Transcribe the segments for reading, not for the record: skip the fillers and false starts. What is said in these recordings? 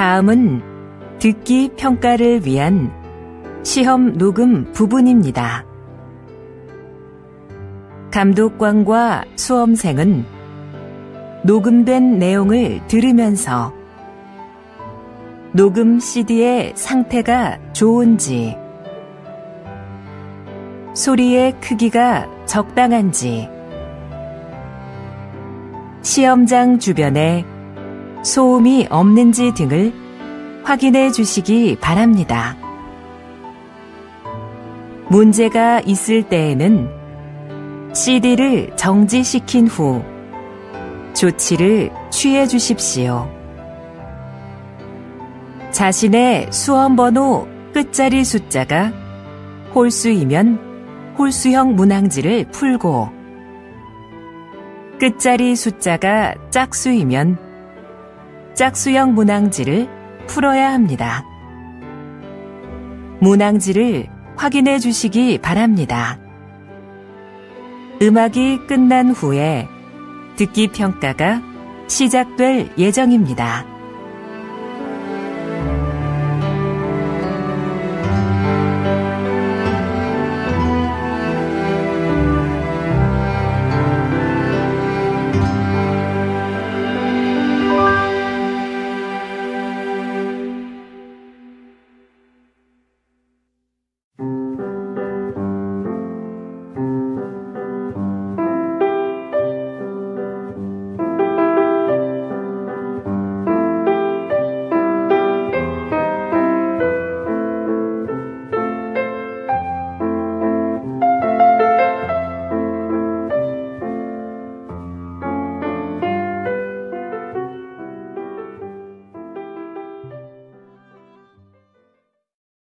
다음은 듣기 평가를 위한 시험 녹음 부분입니다. 감독관과 수험생은 녹음된 내용을 들으면서 녹음 CD의 상태가 좋은지, 소리의 크기가 적당한지, 시험장 주변에 소음이 없는지 등을 확인해 주시기 바랍니다. 문제가 있을 때에는 CD를 정지시킨 후 조치를 취해 주십시오. 자신의 수험번호 끝자리 숫자가 홀수이면 홀수형 문항지를 풀고, 끝자리 숫자가 짝수이면 짝수형 문항지를 풀어야 합니다. 문항지를 확인해 주시기 바랍니다. 음악이 끝난 후에 듣기 평가가 시작될 예정입니다.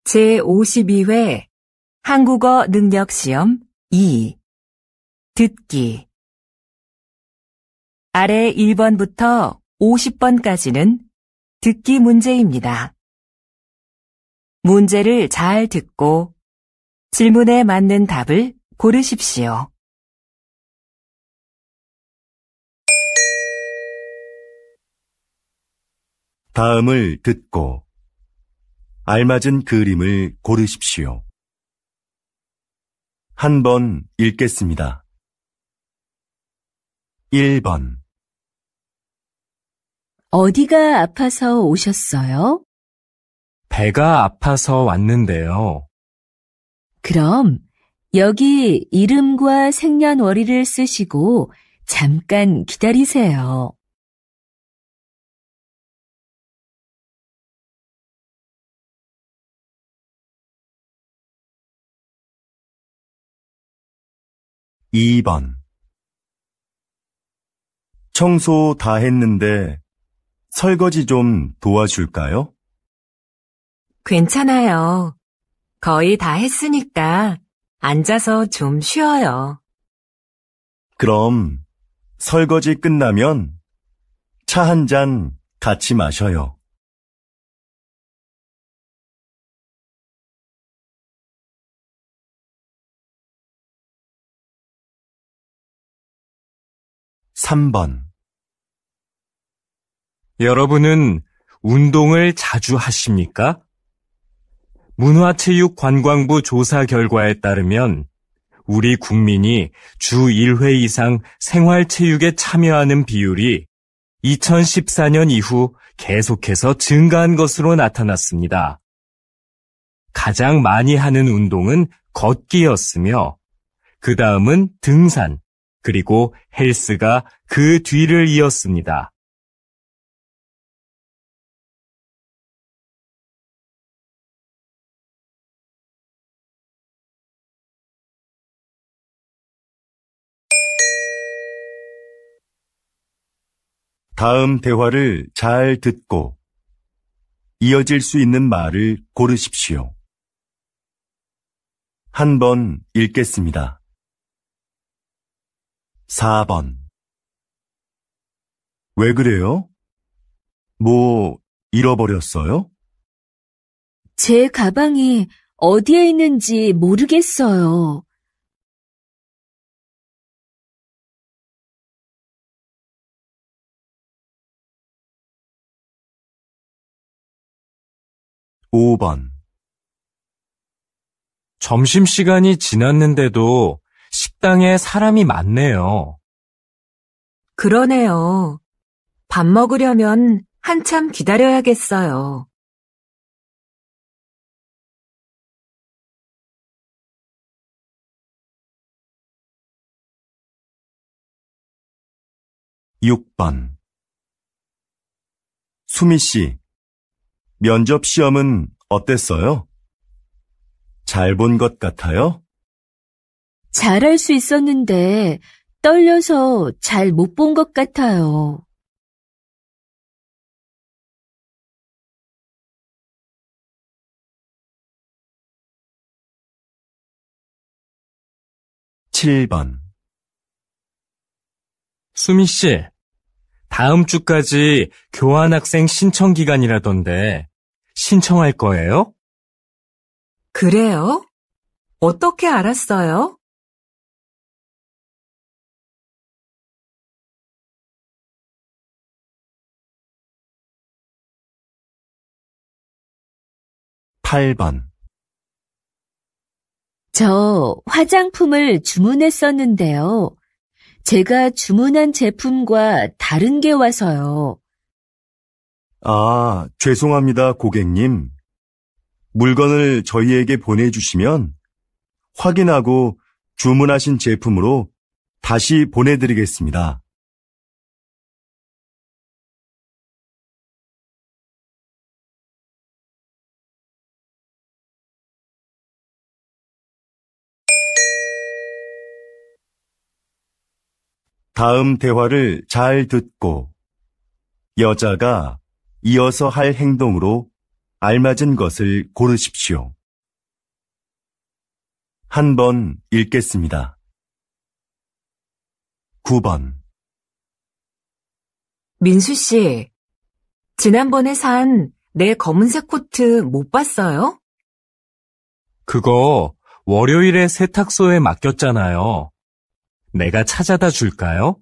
제52회 한국어 능력시험 2 듣기. 아래 1번부터 50번까지는 듣기 문제입니다. 문제를 잘 듣고 질문에 맞는 답을 고르십시오. 다음을 듣고 알맞은 그림을 고르십시오. 한 번 읽겠습니다. 1번. 어디가 아파서 오셨어요? 배가 아파서 왔는데요. 그럼 여기 이름과 생년월일을 쓰시고 잠깐 기다리세요. 2번. 청소 다 했는데 설거지 좀 도와줄까요? 괜찮아요. 거의 다 했으니까 앉아서 좀 쉬어요. 그럼 설거지 끝나면 차 한 잔 같이 마셔요. 3번. 여러분은 운동을 자주 하십니까? 문화체육관광부 조사 결과에 따르면 우리 국민이 주 1회 이상 생활체육에 참여하는 비율이 2014년 이후 계속해서 증가한 것으로 나타났습니다. 가장 많이 하는 운동은 걷기였으며 그 다음은 등산, 그리고 헬스가 그 뒤를 이었습니다. 다음 대화를 잘 듣고 이어질 수 있는 말을 고르십시오. 한 번 읽겠습니다. 4번. 왜 그래요? 뭐 잃어버렸어요? 제 가방이 어디에 있는지 모르겠어요. 5번. 점심시간이 지났는데도 식당에 사람이 많네요. 그러네요. 밥 먹으려면 한참 기다려야겠어요. 6번. 수미 씨, 면접 시험은 어땠어요? 잘 본 것 같아요? 잘할 수 있었는데 떨려서 잘 못 본 것 같아요. 7번. 수미 씨, 다음 주까지 교환학생 신청 기간이라던데 신청할 거예요? 그래요? 어떻게 알았어요? 8번. 저 화장품을 주문했었는데요. 제가 주문한 제품과 다른 게 와서요. 아, 죄송합니다, 고객님. 물건을 저희에게 보내주시면 확인하고 주문하신 제품으로 다시 보내드리겠습니다. '다음 대화를 잘 듣고 여자가 이어서 할 행동으로 알맞은 것을 고르십시오. 한 번 읽겠습니다. 9번. 민수 씨, 지난번에 산 내 검은색 코트 못 봤어요? 그거 월요일에 세탁소에 맡겼잖아요. 내가 찾아다 줄까요?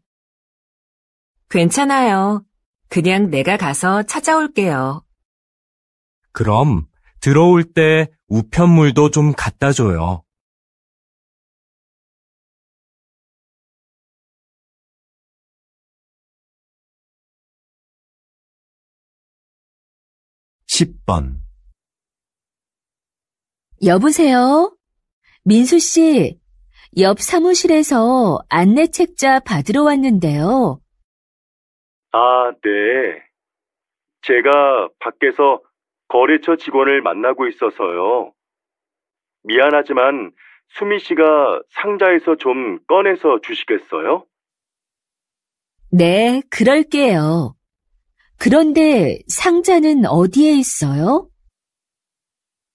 괜찮아요. 그냥 내가 가서 찾아올게요. 그럼 들어올 때 우편물도 좀 갖다 줘요. 10번. 여보세요? 민수 씨, 옆 사무실에서 안내 책자 받으러 왔는데요. 아, 네. 제가 밖에서 거래처 직원을 만나고 있어서요. 미안하지만 수미 씨가 상자에서 좀 꺼내서 주시겠어요? 네, 그럴게요. 그런데 상자는 어디에 있어요?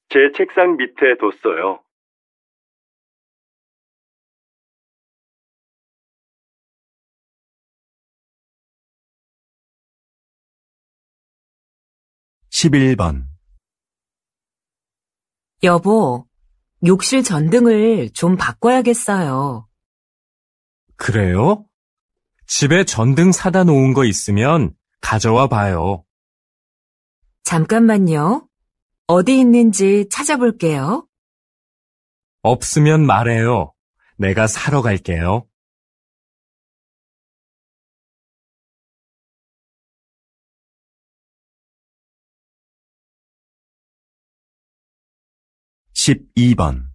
제 책상 밑에 뒀어요. 11번. 여보, 욕실 전등을 좀 바꿔야겠어요. 그래요? 집에 전등 사다 놓은 거 있으면 가져와 봐요. 잠깐만요. 어디 있는지 찾아볼게요. 없으면 말해요. 내가 사러 갈게요. 12번.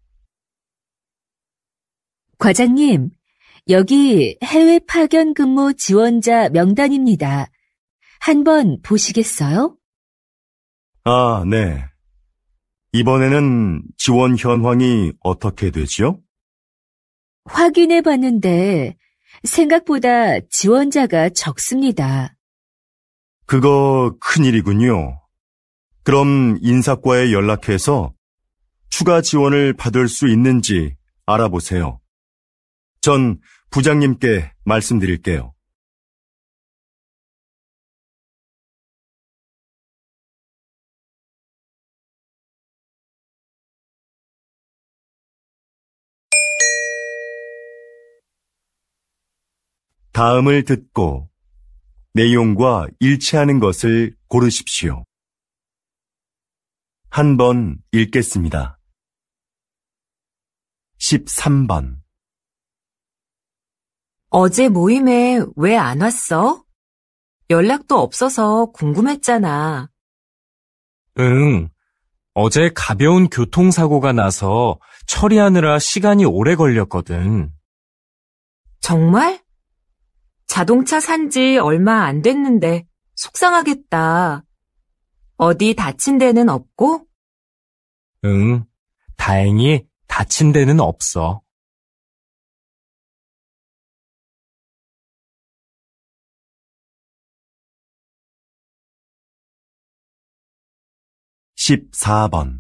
과장님, 여기 해외 파견 근무 지원자 명단입니다. 한번 보시겠어요? 아, 네. 이번에는 지원 현황이 어떻게 되지요? 확인해 봤는데 생각보다 지원자가 적습니다. 그거 큰일이군요. 그럼 인사과에 연락해서 추가 지원을 받을 수 있는지 알아보세요. 전 부장님께 말씀드릴게요. 다음을 듣고 내용과 일치하는 것을 고르십시오. 한 번 읽겠습니다. 13번. 어제 모임에 왜 안 왔어? 연락도 없어서 궁금했잖아. 응. 어제 가벼운 교통사고가 나서 처리하느라 시간이 오래 걸렸거든. 정말? 자동차 산 지 얼마 안 됐는데 속상하겠다. 어디 다친 데는 없고? 응. 다행히 다친 데는 없어. 14번.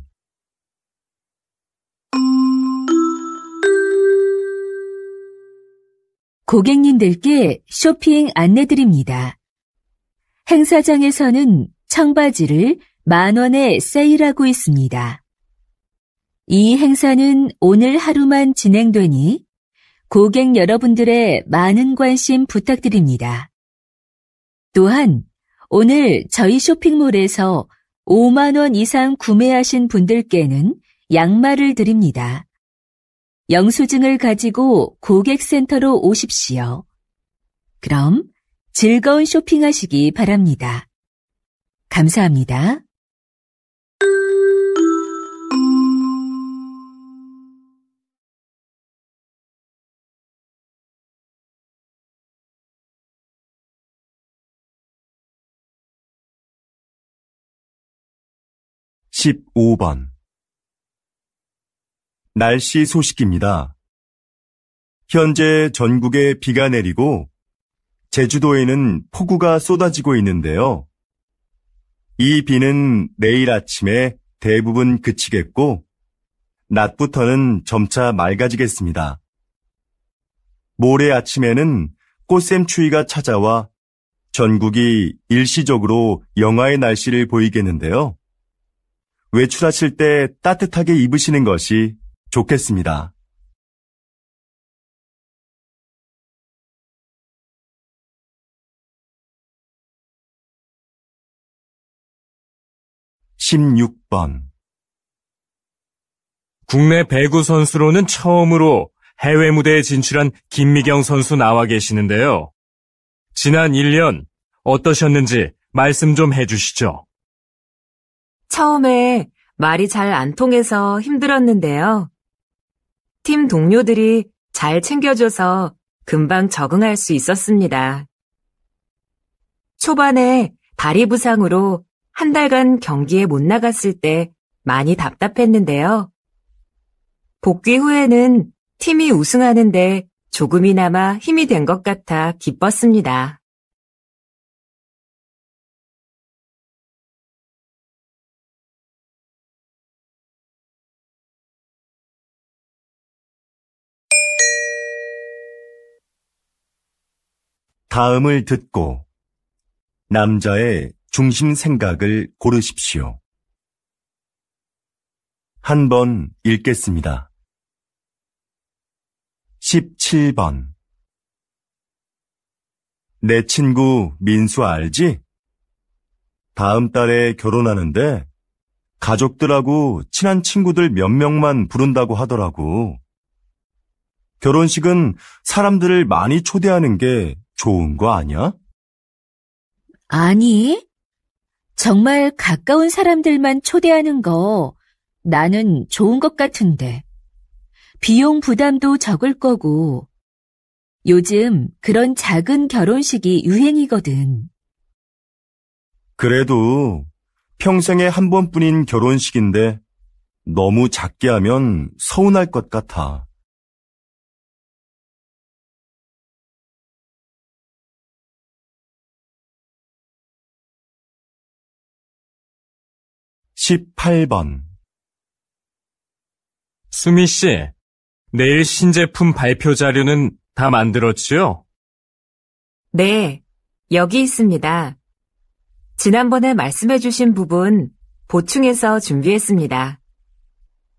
고객님들께 쇼핑 안내드립니다. 행사장에서는 청바지를 10,000원에 세일하고 있습니다. 이 행사는 오늘 하루만 진행되니 고객 여러분들의 많은 관심 부탁드립니다. 또한 오늘 저희 쇼핑몰에서 5만 원 이상 구매하신 분들께는 양말을 드립니다. 영수증을 가지고 고객센터로 오십시오. 그럼 즐거운 쇼핑하시기 바랍니다. 감사합니다. (15번) 날씨 소식입니다. 현재 전국에 비가 내리고 제주도에는 폭우가 쏟아지고 있는데요. 이 비는 내일 아침에 대부분 그치겠고 낮부터는 점차 맑아지겠습니다. 모레 아침에는 꽃샘추위가 찾아와 전국이 일시적으로 영하의 날씨를 보이겠는데요. 외출하실 때 따뜻하게 입으시는 것이 좋겠습니다. (16번) 국내 배구 선수로는 처음으로 해외 무대에 진출한 김미경 선수 나와 계시는데요. 지난 1년 어떠셨는지 말씀 좀 해주시죠. 처음에 말이 잘 안 통해서 힘들었는데요. 팀 동료들이 잘 챙겨줘서 금방 적응할 수 있었습니다. 초반에 다리 부상으로 한 달간 경기에 못 나갔을 때 많이 답답했는데요. 복귀 후에는 팀이 우승하는데 조금이나마 힘이 된 것 같아 기뻤습니다. 다음을 듣고 남자의 중심 생각을 고르십시오. 한 번 읽겠습니다. 17번. 내 친구 민수 알지? 다음 달에 결혼하는데 가족들하고 친한 친구들 몇 명만 부른다고 하더라고. 결혼식은 사람들을 많이 초대하는 게 좋은 거 아니야? 아니, 정말 가까운 사람들만 초대하는 거 나는 좋은 것 같은데. 비용 부담도 적을 거고. 요즘 그런 작은 결혼식이 유행이거든. 그래도 평생에 한 번뿐인 결혼식인데 너무 작게 하면 서운할 것 같아. 18번. 수미 씨, 내일 신제품 발표 자료는 다 만들었지요? 네, 여기 있습니다. 지난번에 말씀해주신 부분 보충해서 준비했습니다.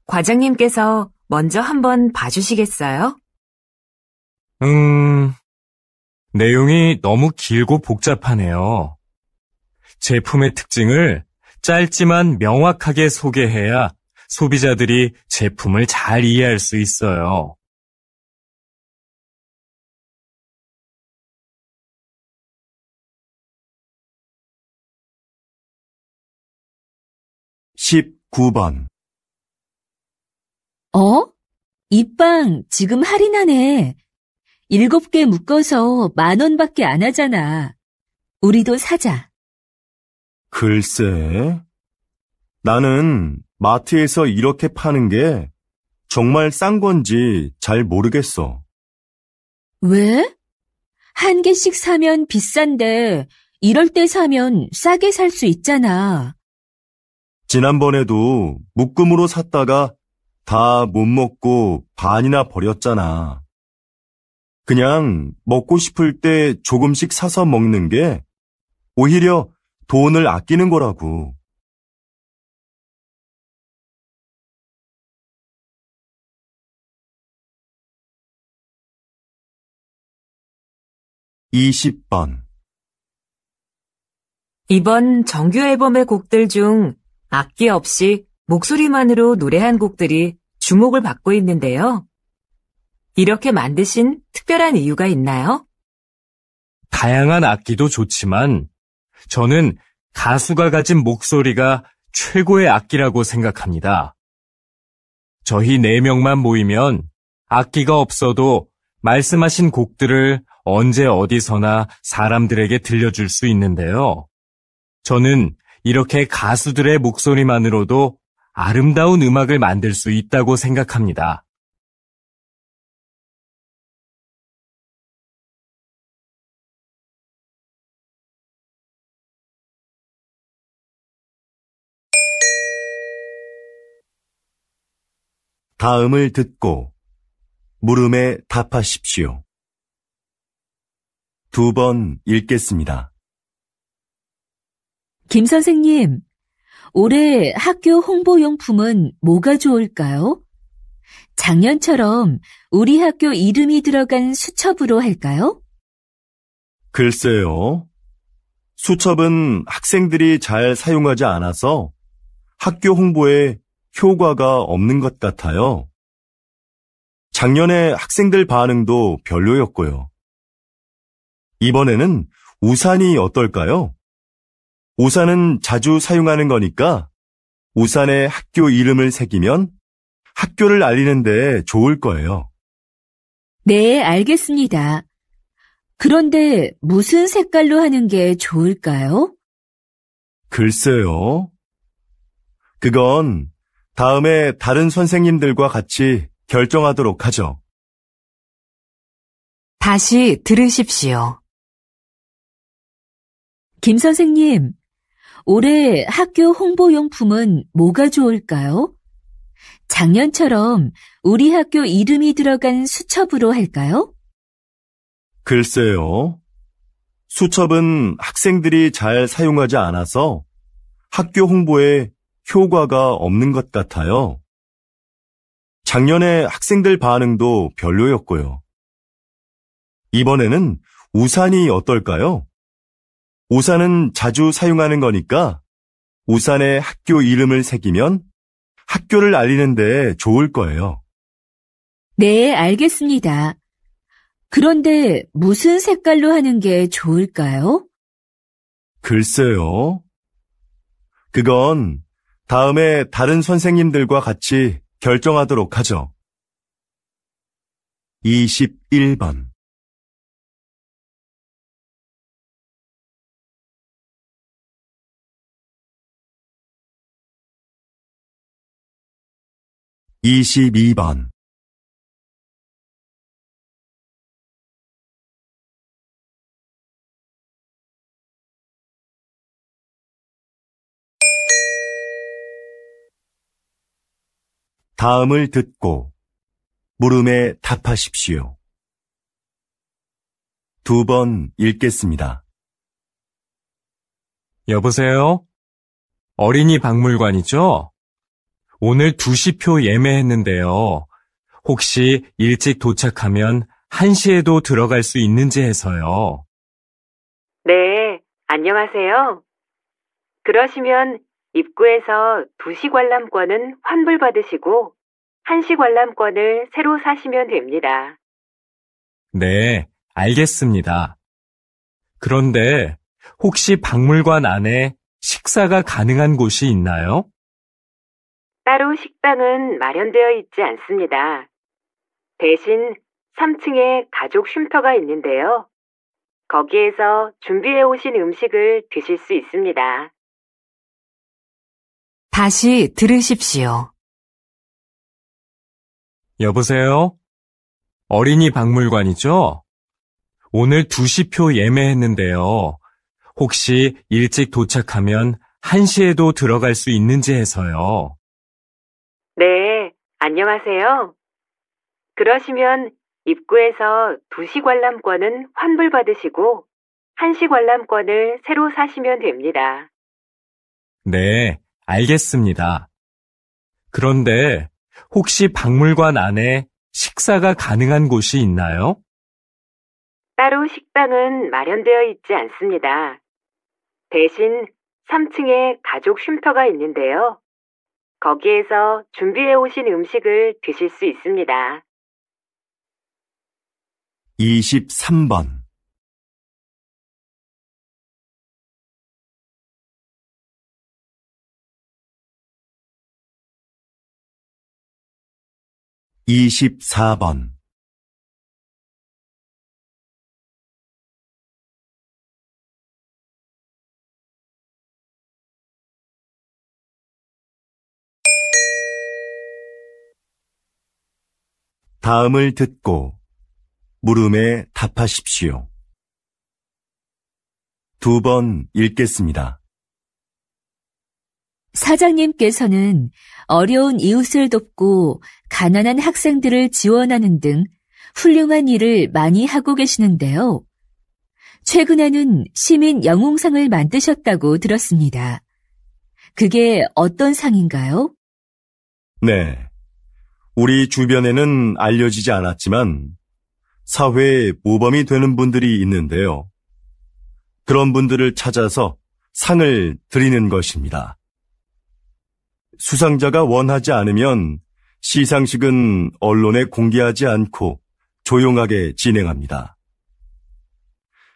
과장님께서 먼저 한번 봐주시겠어요? 내용이 너무 길고 복잡하네요. 제품의 특징을 짧지만 명확하게 소개해야 소비자들이 제품을 잘 이해할 수 있어요. (19번) 이 빵 지금 할인하네. 7개 묶어서 10,000원밖에 안 하잖아. 우리도 사자. 글쎄, 나는 마트에서 이렇게 파는 게 정말 싼 건지 잘 모르겠어. 왜? 1개씩 사면 비싼데 이럴 때 사면 싸게 살 수 있잖아. 지난번에도 묶음으로 샀다가 다 못 먹고 반이나 버렸잖아. 그냥 먹고 싶을 때 조금씩 사서 먹는 게 오히려 돈을 아끼는 거라고. (20번) 이번 정규 앨범의 곡들 중 악기 없이 목소리만으로 노래한 곡들이 주목을 받고 있는데요. 이렇게 만드신 특별한 이유가 있나요? 다양한 악기도 좋지만 저는 가수가 가진 목소리가 최고의 악기라고 생각합니다. 저희 4명만 모이면 악기가 없어도 말씀하신 곡들을 언제 어디서나 사람들에게 들려줄 수 있는데요. 저는 이렇게 가수들의 목소리만으로도 아름다운 음악을 만들 수 있다고 생각합니다. 다음을 듣고 물음에 답하십시오. 2번 읽겠습니다. 김 선생님, 올해 학교 홍보용품은 뭐가 좋을까요? 작년처럼 우리 학교 이름이 들어간 수첩으로 할까요? 글쎄요. 수첩은 학생들이 잘 사용하지 않아서 학교 홍보에 효과가 없는 것 같아요. 작년에 학생들 반응도 별로였고요. 이번에는 우산이 어떨까요? 우산은 자주 사용하는 거니까 우산에 학교 이름을 새기면 학교를 알리는 데 좋을 거예요. 네, 알겠습니다. 그런데 무슨 색깔로 하는 게 좋을까요? 글쎄요. 그건 다음에 다른 선생님들과 같이 결정하도록 하죠. 다시 들으십시오. 김 선생님, 올해 학교 홍보용품은 뭐가 좋을까요? 작년처럼 우리 학교 이름이 들어간 수첩으로 할까요? 글쎄요. 수첩은 학생들이 잘 사용하지 않아서 학교 홍보에 효과가 없는 것 같아요. 작년에 학생들 반응도 별로였고요. 이번에는 우산이 어떨까요? 우산은 자주 사용하는 거니까 우산에 학교 이름을 새기면 학교를 알리는 데 좋을 거예요. 네, 알겠습니다. 그런데 무슨 색깔로 하는 게 좋을까요? 글쎄요. 그건 다음에 다른 선생님들과 같이 결정하도록 하죠. 21번 22번 다음을 듣고 물음에 답하십시오. 2번 읽겠습니다. 여보세요? 어린이 박물관이죠? 오늘 2시표 예매했는데요. 혹시 일찍 도착하면 1시에도 들어갈 수 있는지 해서요. 네, 안녕하세요. 그러시면 입구에서 2시 관람권은 환불받으시고 1시 관람권을 새로 사시면 됩니다. 네, 알겠습니다. 그런데 혹시 박물관 안에 식사가 가능한 곳이 있나요? 따로 식당은 마련되어 있지 않습니다. 대신 3층에 가족 쉼터가 있는데요. 거기에서 준비해 오신 음식을 드실 수 있습니다. 다시 들으십시오. 여보세요? 어린이 박물관이죠? 오늘 2시표 예매했는데요. 혹시 일찍 도착하면 1시에도 들어갈 수 있는지 해서요. 네, 안녕하세요. 그러시면 입구에서 2시 관람권은 환불받으시고 1시 관람권을 새로 사시면 됩니다. 네, 알겠습니다. 그런데 혹시 박물관 안에 식사가 가능한 곳이 있나요? 따로 식당은 마련되어 있지 않습니다. 대신 3층에 가족 쉼터가 있는데요. 거기에서 준비해 오신 음식을 드실 수 있습니다. 23번 24번 '다음을 듣고 물음에 답하십시오. 2번 읽겠습니다. 사장님께서는 어려운 이웃을 돕고 가난한 학생들을 지원하는 등 훌륭한 일을 많이 하고 계시는데요. 최근에는 시민 영웅상을 만드셨다고 들었습니다. 그게 어떤 상인가요? 네. 우리 주변에는 알려지지 않았지만 사회에 모범이 되는 분들이 있는데요. 그런 분들을 찾아서 상을 드리는 것입니다. 수상자가 원하지 않으면 시상식은 언론에 공개하지 않고 조용하게 진행합니다.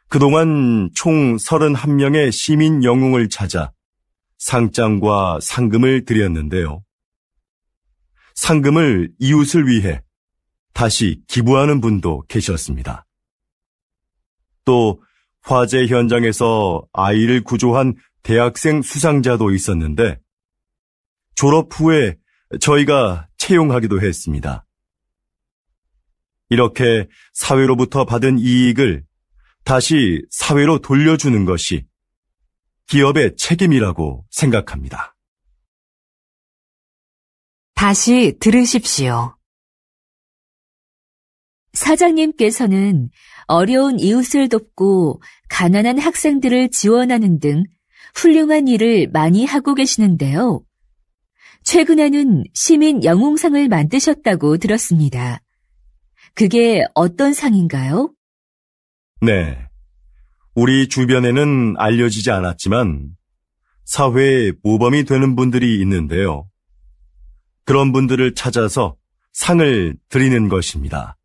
그동안 총 31명의 시민 영웅을 찾아 상장과 상금을 드렸는데요. 상금을 이웃을 위해 다시 기부하는 분도 계셨습니다. 또 화재 현장에서 아이를 구조한 대학생 수상자도 있었는데 졸업 후에 저희가 채용하기도 했습니다. 이렇게 사회로부터 받은 이익을 다시 사회로 돌려주는 것이 기업의 책임이라고 생각합니다. 다시 들으십시오. 사장님께서는 어려운 이웃을 돕고 가난한 학생들을 지원하는 등 훌륭한 일을 많이 하고 계시는데요. 최근에는 시민 영웅상을 만드셨다고 들었습니다. 그게 어떤 상인가요? 네. 우리 주변에는 알려지지 않았지만 사회에 모범이 되는 분들이 있는데요. 그런 분들을 찾아서 상을 드리는 것입니다.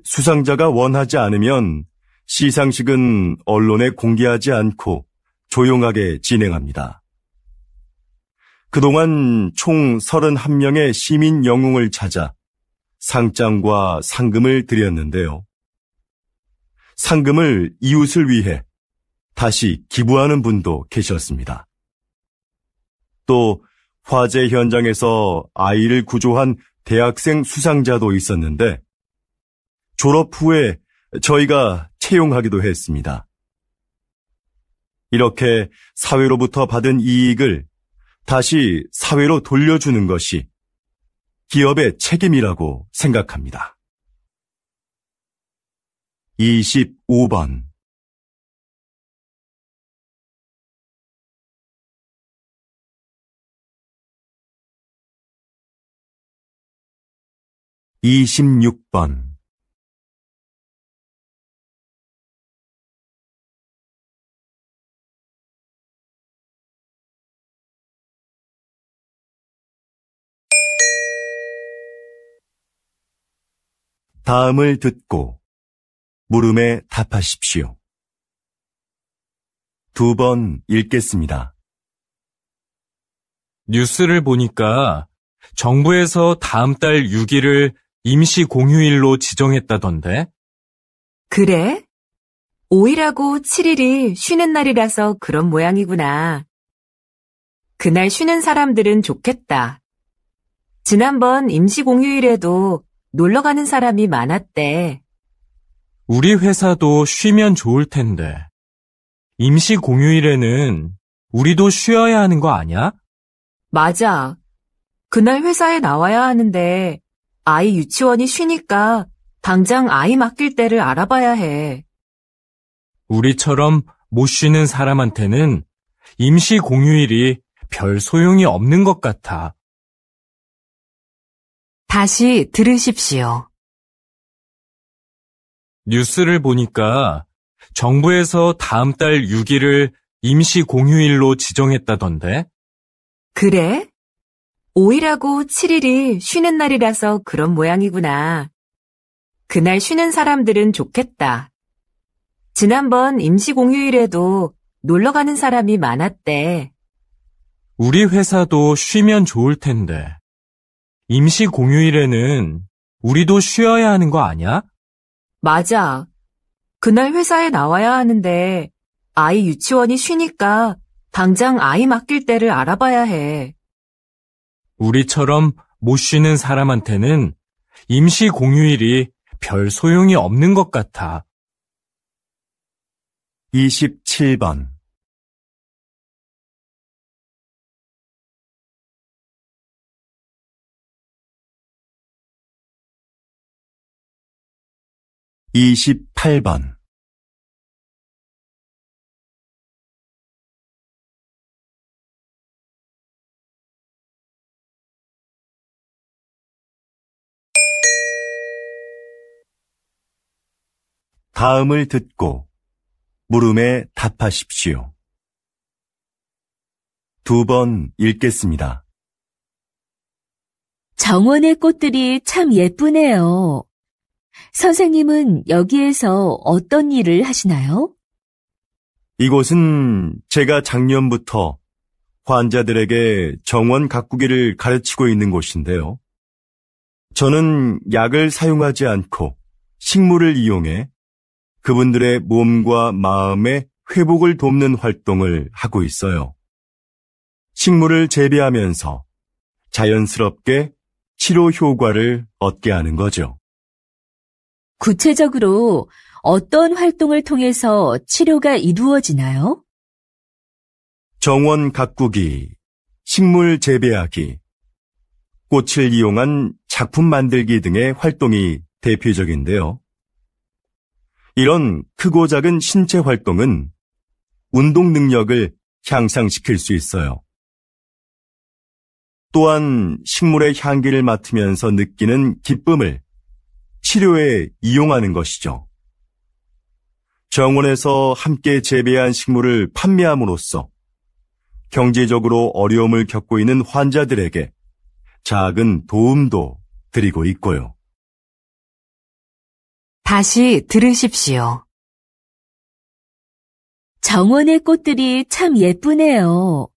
수상자가 원하지 않으면 시상식은 언론에 공개하지 않고 조용하게 진행합니다. 그동안 총 31명의 시민 영웅을 찾아 상장과 상금을 드렸는데요. 상금을 이웃을 위해 다시 기부하는 분도 계셨습니다. 또 화재 현장에서 아이를 구조한 대학생 수상자도 있었는데 졸업 후에 저희가 채용하기도 했습니다. 이렇게 사회로부터 받은 이익을 다시 사회로 돌려주는 것이 기업의 책임이라고 생각합니다. 25번 26번 다음을 듣고 물음에 답하십시오. 2번 읽겠습니다. 뉴스를 보니까 정부에서 다음 달 6일을 임시 공휴일로 지정했다던데? 그래? 5일하고 7일이 쉬는 날이라서 그런 모양이구나. 그날 쉬는 사람들은 좋겠다. 지난번 임시 공휴일에도 놀러 가는 사람이 많았대. 우리 회사도 쉬면 좋을 텐데. 임시 공휴일에는 우리도 쉬어야 하는 거 아니야? 맞아. 그날 회사에 나와야 하는데 아이 유치원이 쉬니까 당장 아이 맡길 때를 알아봐야 해. 우리처럼 못 쉬는 사람한테는 임시 공휴일이 별 소용이 없는 것 같아. 다시 들으십시오. 뉴스를 보니까 정부에서 다음 달 6일을 임시 공휴일로 지정했다던데? 그래? 5일하고 7일이 쉬는 날이라서 그런 모양이구나. 그날 쉬는 사람들은 좋겠다. 지난번 임시 공휴일에도 놀러 가는 사람이 많았대. 우리 회사도 쉬면 좋을 텐데. 임시 공휴일에는 우리도 쉬어야 하는 거 아니야? 맞아. 그날 회사에 나와야 하는데 아이 유치원이 쉬니까 당장 아이 맡길 때를 알아봐야 해. 우리처럼 못 쉬는 사람한테는 임시 공휴일이 별 소용이 없는 것 같아. 27번. (28번) 다음을 듣고 물음에 답하십시오. 2번 읽겠습니다. 정원의 꽃들이 참 예쁘네요. 선생님은 여기에서 어떤 일을 하시나요? 이곳은 제가 작년부터 환자들에게 정원 가꾸기를 가르치고 있는 곳인데요. 저는 약을 사용하지 않고 식물을 이용해 그분들의 몸과 마음의 회복을 돕는 활동을 하고 있어요. 식물을 재배하면서 자연스럽게 치료 효과를 얻게 하는 거죠. 구체적으로 어떤 활동을 통해서 치료가 이루어지나요? 정원 가꾸기, 식물 재배하기, 꽃을 이용한 작품 만들기 등의 활동이 대표적인데요. 이런 크고 작은 신체 활동은 운동 능력을 향상시킬 수 있어요. 또한 식물의 향기를 맡으면서 느끼는 기쁨을 치료에 이용하는 것이죠. 정원에서 함께 재배한 식물을 판매함으로써 경제적으로 어려움을 겪고 있는 환자들에게 작은 도움도 드리고 있고요. 다시 들으십시오. 정원의 꽃들이 참 예쁘네요.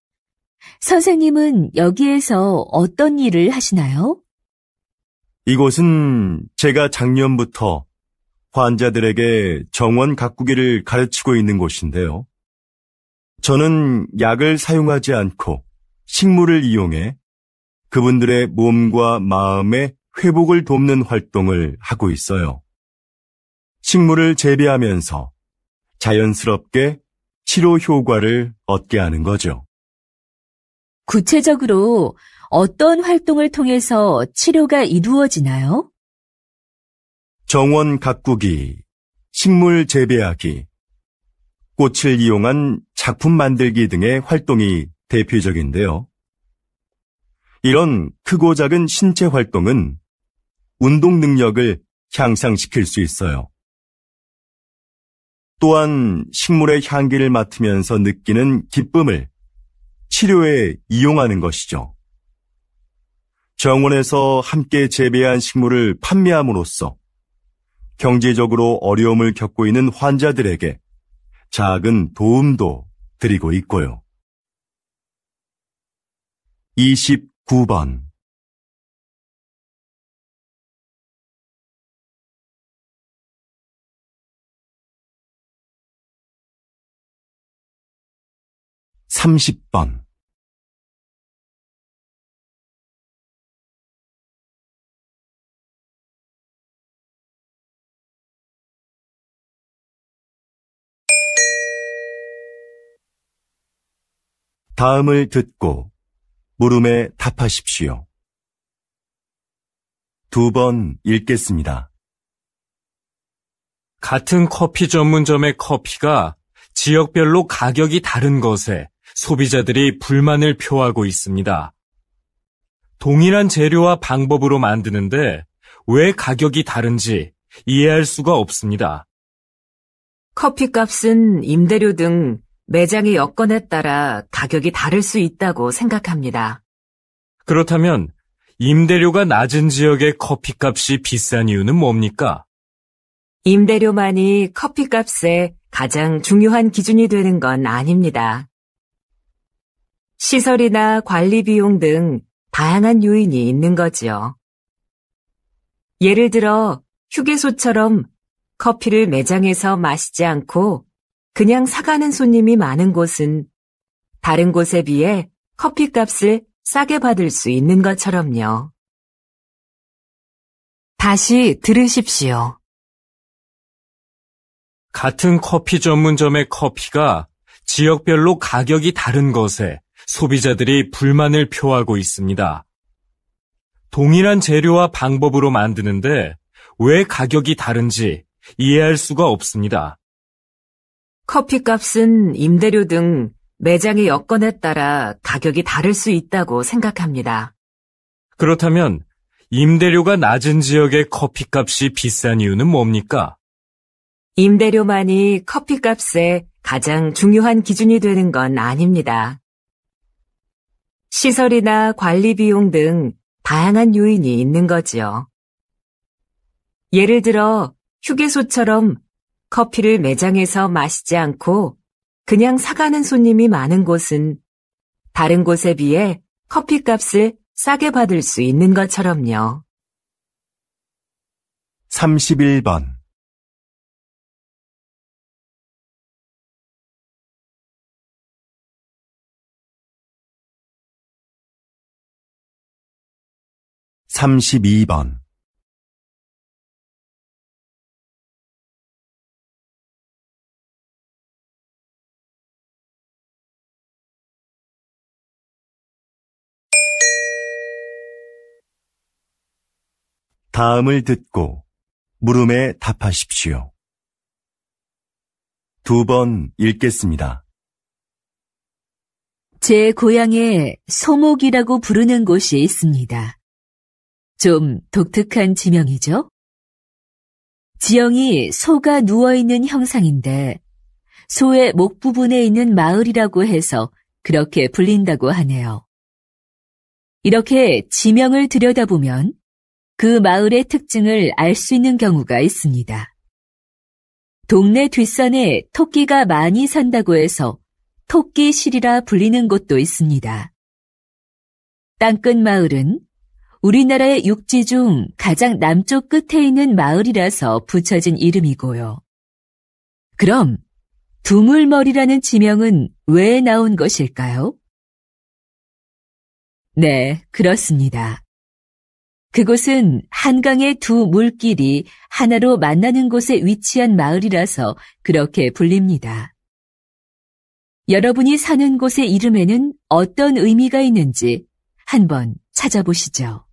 선생님은 여기에서 어떤 일을 하시나요? 이곳은 제가 작년부터 환자들에게 정원 가꾸기를 가르치고 있는 곳인데요. 저는 약을 사용하지 않고 식물을 이용해 그분들의 몸과 마음의 회복을 돕는 활동을 하고 있어요. 식물을 재배하면서 자연스럽게 치료 효과를 얻게 하는 거죠. 구체적으로 어떤 활동을 통해서 치료가 이루어지나요? 정원 가꾸기, 식물 재배하기, 꽃을 이용한 작품 만들기 등의 활동이 대표적인데요. 이런 크고 작은 신체 활동은 운동 능력을 향상시킬 수 있어요. 또한 식물의 향기를 맡으면서 느끼는 기쁨을 치료에 이용하는 것이죠. 정원에서 함께 재배한 식물을 판매함으로써 경제적으로 어려움을 겪고 있는 환자들에게 작은 도움도 드리고 있고요. 29번 30번 '다음을 듣고 물음에 답하십시오. 2번 읽겠습니다. 같은 커피 전문점의 커피가 지역별로 가격이 다른 것에 소비자들이 불만을 표하고 있습니다. 동일한 재료와 방법으로 만드는데 왜 가격이 다른지 이해할 수가 없습니다. 커피값은 임대료 등 매장의 여건에 따라 가격이 다를 수 있다고 생각합니다. 그렇다면 임대료가 낮은 지역의 커피값이 비싼 이유는 뭡니까? 임대료만이 커피값의 가장 중요한 기준이 되는 건 아닙니다. 시설이나 관리 비용 등 다양한 요인이 있는 거지요. 예를 들어 휴게소처럼 커피를 매장에서 마시지 않고 그냥 사가는 손님이 많은 곳은 다른 곳에 비해 커피값을 싸게 받을 수 있는 것처럼요. 다시 들으십시오. 같은 커피 전문점의 커피가 지역별로 가격이 다른 것에 소비자들이 불만을 표하고 있습니다. 동일한 재료와 방법으로 만드는데 왜 가격이 다른지 이해할 수가 없습니다. 커피값은 임대료 등 매장의 여건에 따라 가격이 다를 수 있다고 생각합니다. 그렇다면 임대료가 낮은 지역의 커피값이 비싼 이유는 뭡니까? 임대료만이 커피값의 가장 중요한 기준이 되는 건 아닙니다. 시설이나 관리 비용 등 다양한 요인이 있는 거지요. 예를 들어 휴게소처럼 커피를 매장에서 마시지 않고 그냥 사가는 손님이 많은 곳은 다른 곳에 비해 커피값을 싸게 받을 수 있는 것처럼요. 31번 32번 '다음을 듣고 물음에 답하십시오. 2번 읽겠습니다. 제 고향에 소목이라고 부르는 곳이 있습니다. 좀 독특한 지명이죠? 지형이 소가 누워있는 형상인데 소의 목 부분에 있는 마을이라고 해서 그렇게 불린다고 하네요. 이렇게 지명을 들여다보면 그 마을의 특징을 알 수 있는 경우가 있습니다. 동네 뒷산에 토끼가 많이 산다고 해서 토끼실이라 불리는 곳도 있습니다. 땅끝 마을은 우리나라의 육지 중 가장 남쪽 끝에 있는 마을이라서 붙여진 이름이고요. 그럼 두물머리라는 지명은 왜 나온 것일까요? 네, 그렇습니다. 그곳은 한강의 두 물길이 하나로 만나는 곳에 위치한 마을이라서 그렇게 불립니다. 여러분이 사는 곳의 이름에는 어떤 의미가 있는지 한번 찾아보시죠.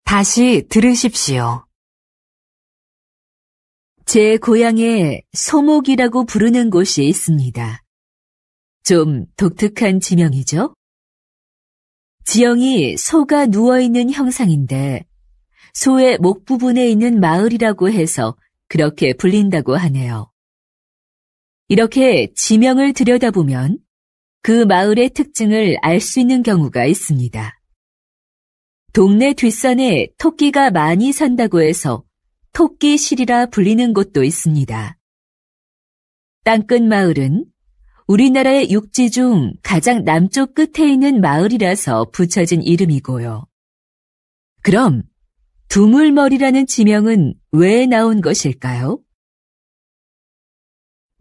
다시 들으십시오. 제 고향에 소목이라고 부르는 곳이 있습니다. 좀 독특한 지명이죠? 지형이 소가 누워있는 형상인데 소의 목 부분에 있는 마을이라고 해서 그렇게 불린다고 하네요. 이렇게 지명을 들여다보면 그 마을의 특징을 알 수 있는 경우가 있습니다. 동네 뒷산에 토끼가 많이 산다고 해서 토끼실이라 불리는 곳도 있습니다. 땅끝 마을은 우리나라의 육지 중 가장 남쪽 끝에 있는 마을이라서 붙여진 이름이고요. 그럼 두물머리라는 지명은 왜 나온 것일까요?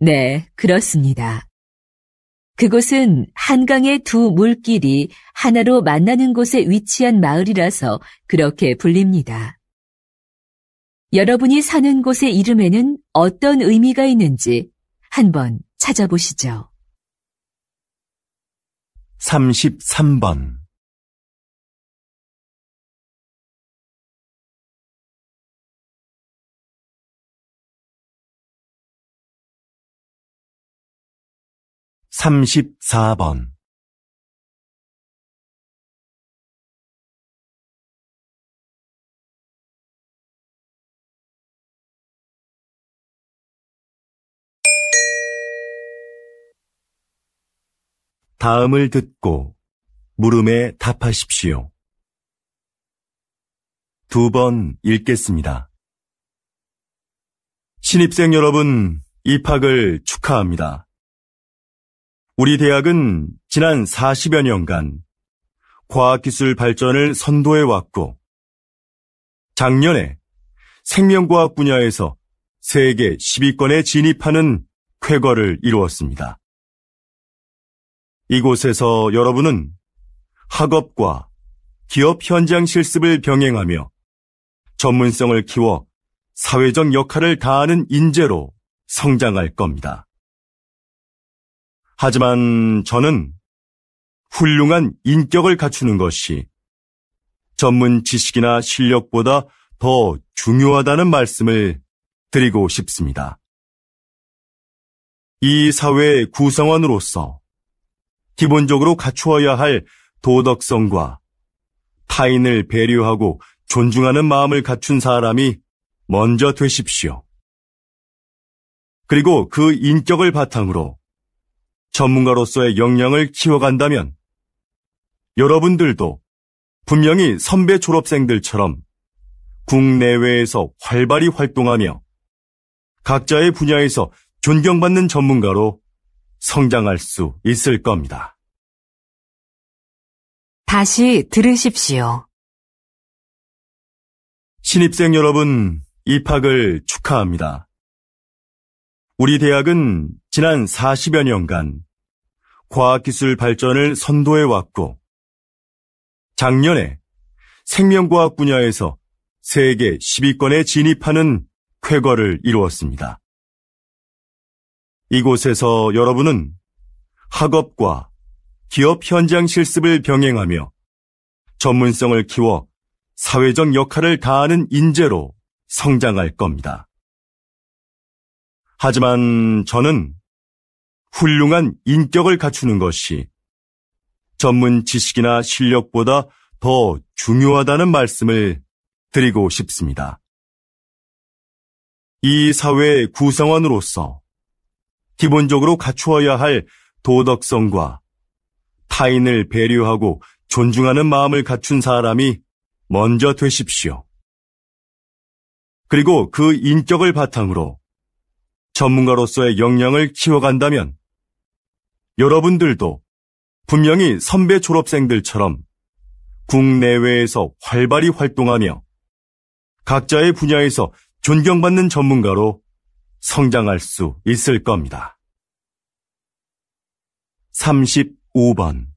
네, 그렇습니다. 그곳은 한강의 두 물길이 하나로 만나는 곳에 위치한 마을이라서 그렇게 불립니다. 여러분이 사는 곳의 이름에는 어떤 의미가 있는지 한번 찾아보시죠. 33번 34번 '다음을 듣고 물음에 답하십시오. 2번 읽겠습니다. 신입생 여러분, 입학을 축하합니다. 우리 대학은 지난 40여 년간 과학기술 발전을 선도해왔고, 작년에 생명과학 분야에서 세계 10위권에 진입하는 쾌거를 이루었습니다. 이곳에서 여러분은 학업과 기업 현장 실습을 병행하며 전문성을 키워 사회적 역할을 다하는 인재로 성장할 겁니다. 하지만 저는 훌륭한 인격을 갖추는 것이 전문 지식이나 실력보다 더 중요하다는 말씀을 드리고 싶습니다. 이 사회의 구성원으로서 기본적으로 갖추어야 할 도덕성과 타인을 배려하고 존중하는 마음을 갖춘 사람이 먼저 되십시오. 그리고 그 인격을 바탕으로 전문가로서의 역량을 키워간다면 여러분들도 분명히 선배 졸업생들처럼 국내외에서 활발히 활동하며 각자의 분야에서 존경받는 전문가로 성장할 수 있을 겁니다. 다시 들으십시오. 신입생 여러분, 입학을 축하합니다. 우리 대학은 지난 40여 년간 과학기술 발전을 선도해왔고, 작년에 생명과학 분야에서 세계 10위권에 진입하는 쾌거를 이루었습니다. 이곳에서 여러분은 학업과 기업 현장 실습을 병행하며 전문성을 키워 사회적 역할을 다하는 인재로 성장할 겁니다. 하지만 저는 훌륭한 인격을 갖추는 것이 전문 지식이나 실력보다 더 중요하다는 말씀을 드리고 싶습니다. 이 사회의 구성원으로서 기본적으로 갖추어야 할 도덕성과 타인을 배려하고 존중하는 마음을 갖춘 사람이 먼저 되십시오. 그리고 그 인격을 바탕으로 전문가로서의 역량을 키워간다면 여러분들도 분명히 선배 졸업생들처럼 국내외에서 활발히 활동하며 각자의 분야에서 존경받는 전문가로 성장할 수 있을 겁니다. 35번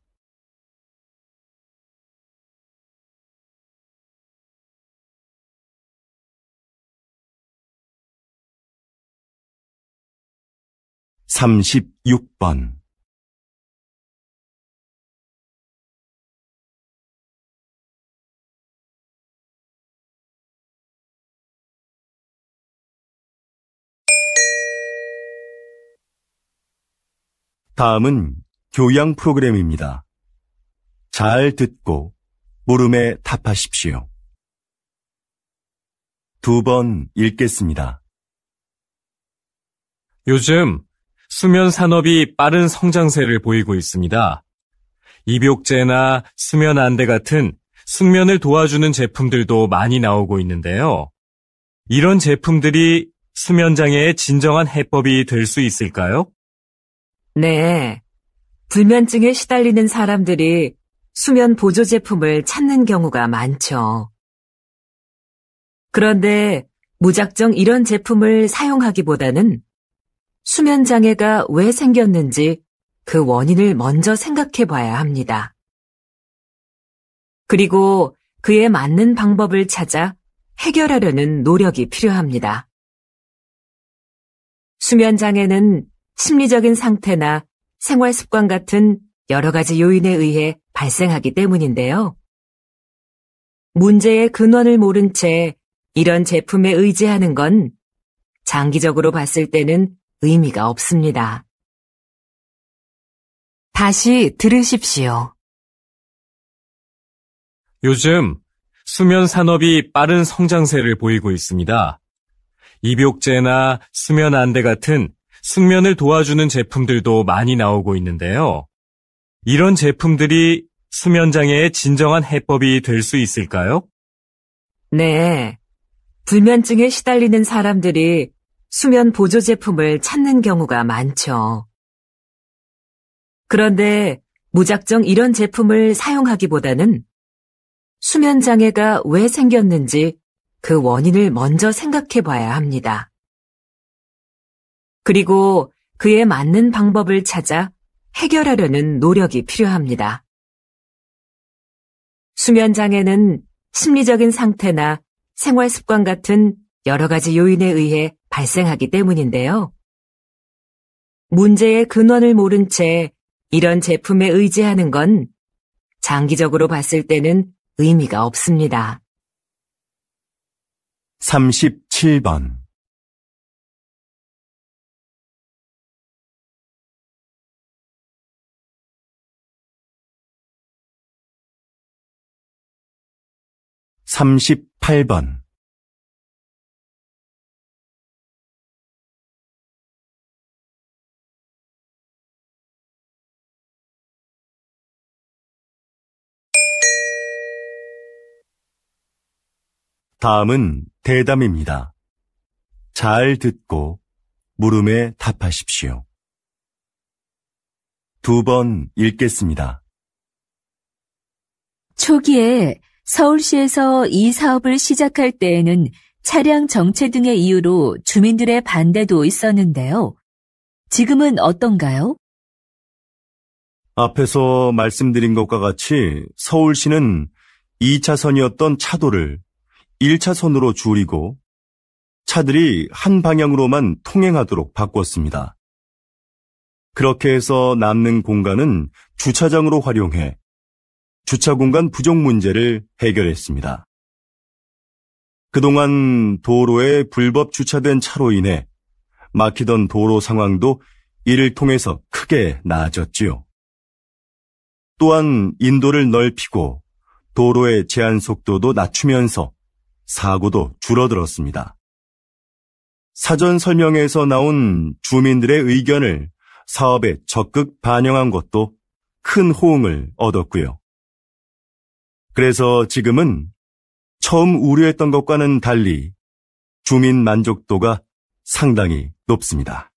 36번 '다음은 교양 프로그램입니다. 잘 듣고 물음에 답하십시오. 2번 읽겠습니다. 요즘 수면 산업이 빠른 성장세를 보이고 있습니다. 입욕제나 수면 안대 같은 숙면을 도와주는 제품들도 많이 나오고 있는데요. 이런 제품들이 수면장애의 진정한 해법이 될 수 있을까요? 네. 불면증에 시달리는 사람들이 수면 보조 제품을 찾는 경우가 많죠. 그런데 무작정 이런 제품을 사용하기보다는 수면 장애가 왜 생겼는지 그 원인을 먼저 생각해 봐야 합니다. 그리고 그에 맞는 방법을 찾아 해결하려는 노력이 필요합니다. 수면 장애는 심리적인 상태나 생활 습관 같은 여러 가지 요인에 의해 발생하기 때문인데요. 문제의 근원을 모른 채 이런 제품에 의지하는 건 장기적으로 봤을 때는 의미가 없습니다. 다시 들으십시오. 요즘 수면 산업이 빠른 성장세를 보이고 있습니다. 입욕제나 수면 안대 같은 숙면을 도와주는 제품들도 많이 나오고 있는데요. 이런 제품들이 수면 장애의 진정한 해법이 될 수 있을까요? 네. 불면증에 시달리는 사람들이 수면 보조 제품을 찾는 경우가 많죠. 그런데 무작정 이런 제품을 사용하기보다는 수면 장애가 왜 생겼는지 그 원인을 먼저 생각해 봐야 합니다. 그리고 그에 맞는 방법을 찾아 해결하려는 노력이 필요합니다. 수면 장애는 심리적인 상태나 생활 습관 같은 여러 가지 요인에 의해 발생하기 때문인데요. 문제의 근원을 모른 채 이런 제품에 의지하는 건 장기적으로 봤을 때는 의미가 없습니다. 37번. (38번) 다음은 대담입니다. 잘 듣고 물음에 답하십시오. 2번 읽겠습니다. 초기에 서울시에서 이 사업을 시작할 때에는 차량 정체 등의 이유로 주민들의 반대도 있었는데요. 지금은 어떤가요? 앞에서 말씀드린 것과 같이 서울시는 2차선이었던 차도를 1차선으로 줄이고 차들이 한 방향으로만 통행하도록 바꿨습니다. 그렇게 해서 남는 공간은 주차장으로 활용해 주차 공간 부족 문제를 해결했습니다. 그동안 도로에 불법 주차된 차로 인해 막히던 도로 상황도 이를 통해서 크게 나아졌지요. 또한 인도를 넓히고 도로의 제한 속도도 낮추면서 사고도 줄어들었습니다. 사전 설명회에서 나온 주민들의 의견을 사업에 적극 반영한 것도 큰 호응을 얻었고요. 그래서 지금은 처음 우려했던 것과는 달리 주민 만족도가 상당히 높습니다.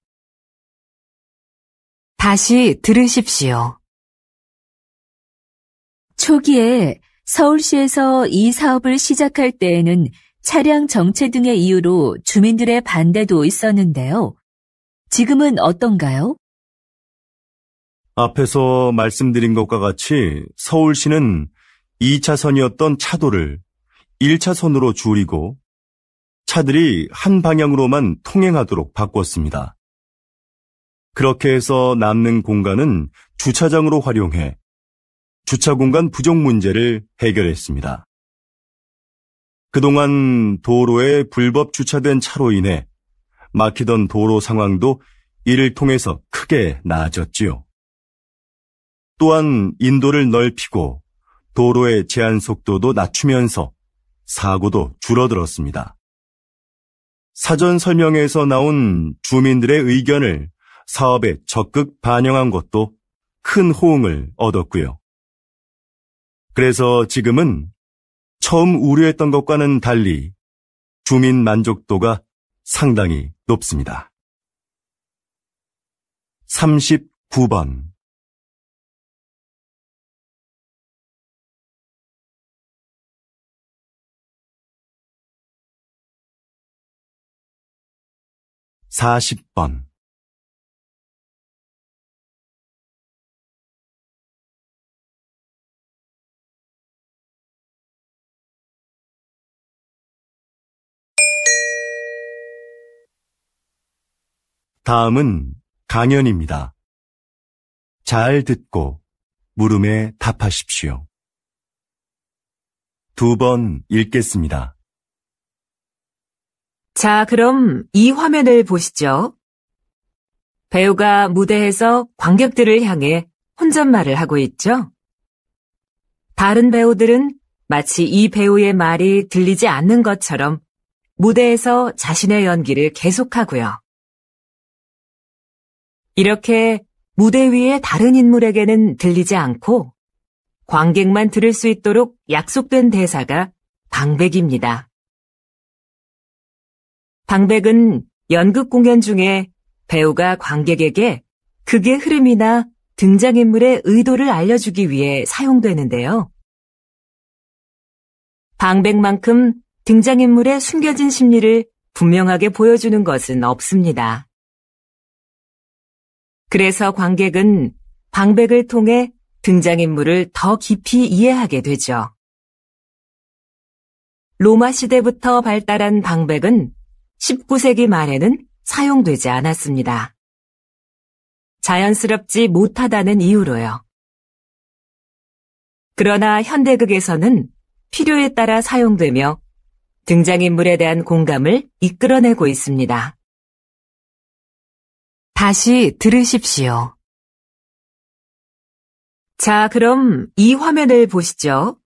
다시 들으십시오. 초기에 서울시에서 이 사업을 시작할 때에는 차량 정체 등의 이유로 주민들의 반대도 있었는데요. 지금은 어떤가요? 앞에서 말씀드린 것과 같이 서울시는 2차선이었던 차도를 1차선으로 줄이고 차들이 한 방향으로만 통행하도록 바꿨습니다. 그렇게 해서 남는 공간은 주차장으로 활용해 주차 공간 부족 문제를 해결했습니다. 그동안 도로에 불법 주차된 차로 인해 막히던 도로 상황도 이를 통해서 크게 나아졌지요. 또한 인도를 넓히고 도로의 제한 속도도 낮추면서 사고도 줄어들었습니다. 사전 설명회에서 나온 주민들의 의견을 사업에 적극 반영한 것도 큰 호응을 얻었고요. 그래서 지금은 처음 우려했던 것과는 달리 주민 만족도가 상당히 높습니다. 39번. (40번) '다음은 강연입니다. 잘 듣고 물음에 답하십시오. 2번 읽겠습니다. 자, 그럼 이 화면을 보시죠. 배우가 무대에서 관객들을 향해 혼잣말을 하고 있죠. 다른 배우들은 마치 이 배우의 말이 들리지 않는 것처럼 무대에서 자신의 연기를 계속하고요. 이렇게 무대 위의 다른 인물에게는 들리지 않고 관객만 들을 수 있도록 약속된 대사가 방백입니다. 방백은 연극 공연 중에 배우가 관객에게 극의 흐름이나 등장인물의 의도를 알려주기 위해 사용되는데요. 방백만큼 등장인물의 숨겨진 심리를 분명하게 보여주는 것은 없습니다. 그래서 관객은 방백을 통해 등장인물을 더 깊이 이해하게 되죠. 로마 시대부터 발달한 방백은 19세기 말에는 사용되지 않았습니다. 자연스럽지 못하다는 이유로요. 그러나 현대극에서는 필요에 따라 사용되며 등장인물에 대한 공감을 이끌어내고 있습니다. 다시 들으십시오. 자, 그럼 이 화면을 보시죠.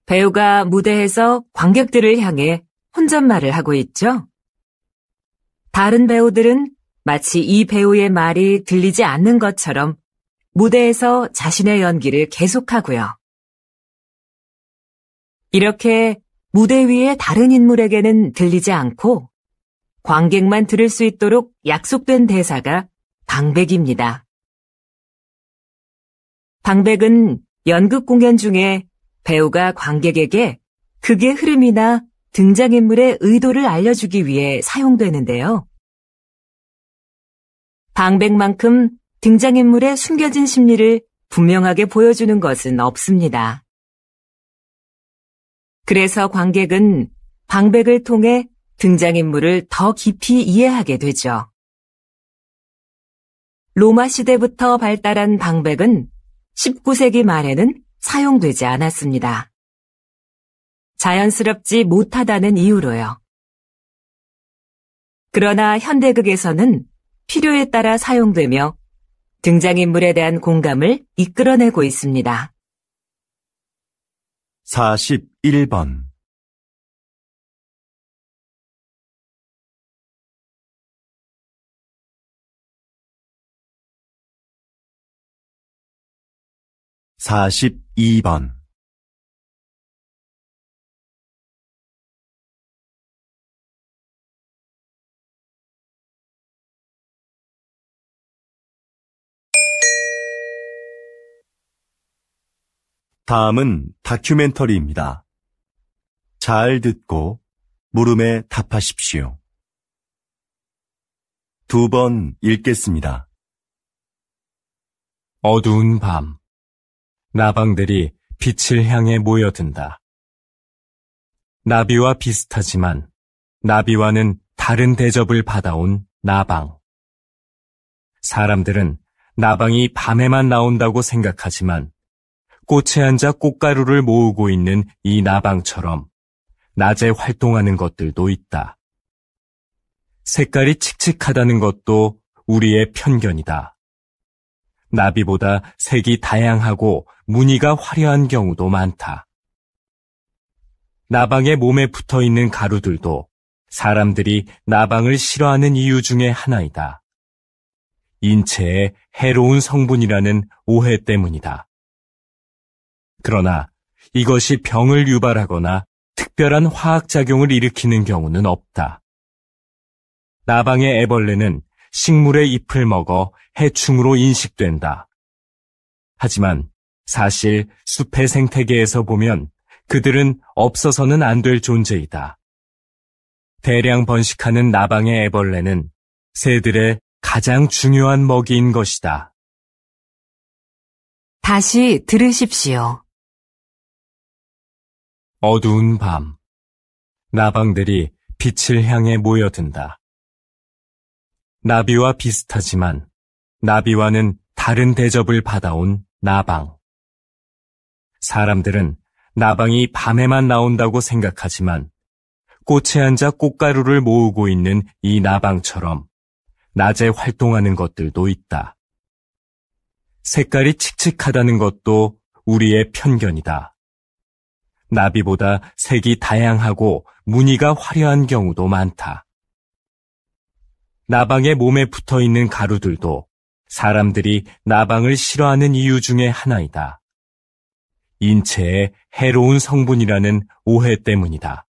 배우가 무대에서 관객들을 향해 혼잣말을 하고 있죠. 다른 배우들은 마치 이 배우의 말이 들리지 않는 것처럼 무대에서 자신의 연기를 계속하고요. 이렇게 무대 위의 다른 인물에게는 들리지 않고 관객만 들을 수 있도록 약속된 대사가 방백입니다. 방백은 연극 공연 중에 배우가 관객에게 극의 흐름이나 등장인물의 의도를 알려주기 위해 사용되는데요. 방백만큼 등장인물의 숨겨진 심리를 분명하게 보여주는 것은 없습니다. 그래서 관객은 방백을 통해 등장인물을 더 깊이 이해하게 되죠. 로마 시대부터 발달한 방백은 19세기 말에는 사용되지 않았습니다. 자연스럽지 못하다는 이유로요. 그러나 현대극에서는 필요에 따라 사용되며 등장인물에 대한 공감을 이끌어내고 있습니다. 41번. 42번. '다음은 다큐멘터리입니다. 잘 듣고 물음에 답하십시오. 2번 읽겠습니다. 어두운 밤, 나방들이 빛을 향해 모여든다. 나비와 비슷하지만 나비와는 다른 대접을 받아온 나방. 사람들은 나방이 밤에만 나온다고 생각하지만 꽃에 앉아 꽃가루를 모으고 있는 이 나방처럼 낮에 활동하는 것들도 있다. 색깔이 칙칙하다는 것도 우리의 편견이다. 나비보다 색이 다양하고 무늬가 화려한 경우도 많다. 나방의 몸에 붙어있는 가루들도 사람들이 나방을 싫어하는 이유 중에 하나이다. 인체에 해로운 성분이라는 오해 때문이다. 그러나 이것이 병을 유발하거나 특별한 화학작용을 일으키는 경우는 없다. 나방의 애벌레는 식물의 잎을 먹어 해충으로 인식된다. 하지만 사실 숲의 생태계에서 보면 그들은 없어서는 안 될 존재이다. 대량 번식하는 나방의 애벌레는 새들의 가장 중요한 먹이인 것이다. 다시 들으십시오. 어두운 밤, 나방들이 빛을 향해 모여든다. 나비와 비슷하지만 나비와는 다른 대접을 받아온 나방. 사람들은 나방이 밤에만 나온다고 생각하지만 꽃에 앉아 꽃가루를 모으고 있는 이 나방처럼 낮에 활동하는 것들도 있다. 색깔이 칙칙하다는 것도 우리의 편견이다. 나비보다 색이 다양하고 무늬가 화려한 경우도 많다. 나방의 몸에 붙어있는 가루들도 사람들이 나방을 싫어하는 이유 중에 하나이다. 인체에 해로운 성분이라는 오해 때문이다.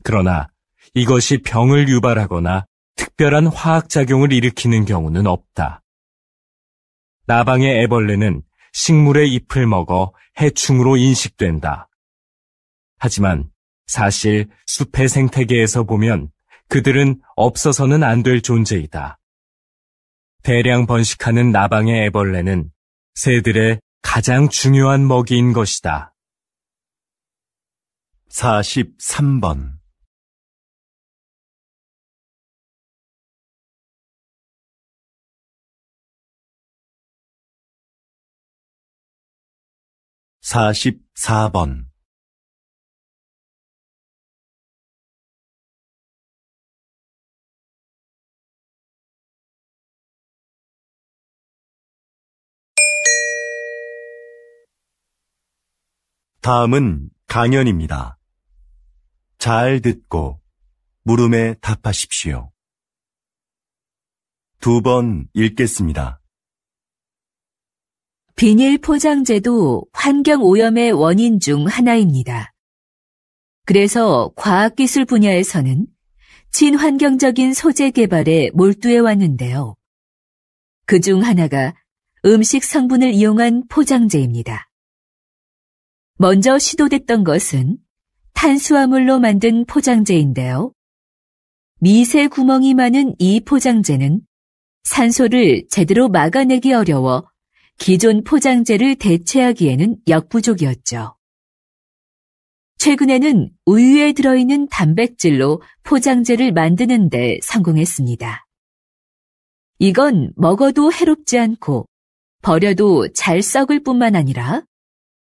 그러나 이것이 병을 유발하거나 특별한 화학작용을 일으키는 경우는 없다. 나방의 애벌레는 식물의 잎을 먹어 해충으로 인식된다. 하지만 사실 숲의 생태계에서 보면 그들은 없어서는 안 될 존재이다. 대량 번식하는 나방의 애벌레는 새들의 가장 중요한 먹이인 것이다. 43번 44번 다음은 강연입니다. 잘 듣고 물음에 답하십시오. 2번 읽겠습니다. 비닐 포장재도 환경오염의 원인 중 하나입니다. 그래서 과학기술 분야에서는 친환경적인 소재 개발에 몰두해 왔는데요. 그중 하나가 음식 성분을 이용한 포장재입니다. 먼저 시도됐던 것은 탄수화물로 만든 포장재인데요. 미세 구멍이 많은 이 포장재는 산소를 제대로 막아내기 어려워 기존 포장재를 대체하기에는 역부족이었죠. 최근에는 우유에 들어있는 단백질로 포장재를 만드는 데 성공했습니다. 이건 먹어도 해롭지 않고 버려도 잘 썩을 뿐만 아니라